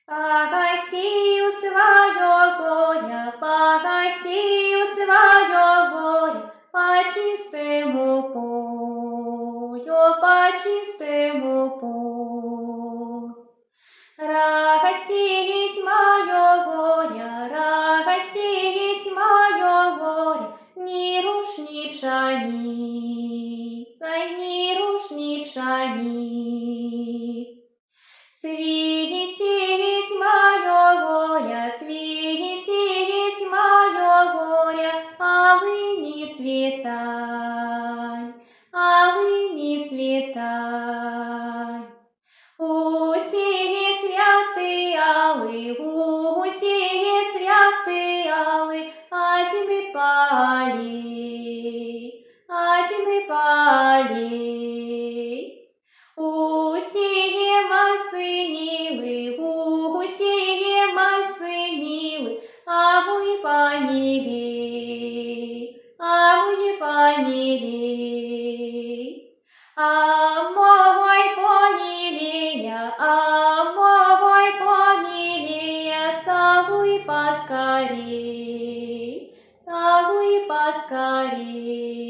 Погаси у свое горе, погаси у свое горе, по чистому полю, по чистому полю. Рагостить мое горе, рагостить мое горе, ни руш, ни пшеница, ни руш, ни пшениц. Цветить мое горе, цветить мое горе, алыми цветай, алыми цветай. Усіє цвяти али, усіє цвяти али, один и пали, один и пали. Усіє мальці міли, усіє мальці міли, а мої панілі, а мої панілі. А мой понілія, а мой понілія, целуй поскорей, целуй поскорей.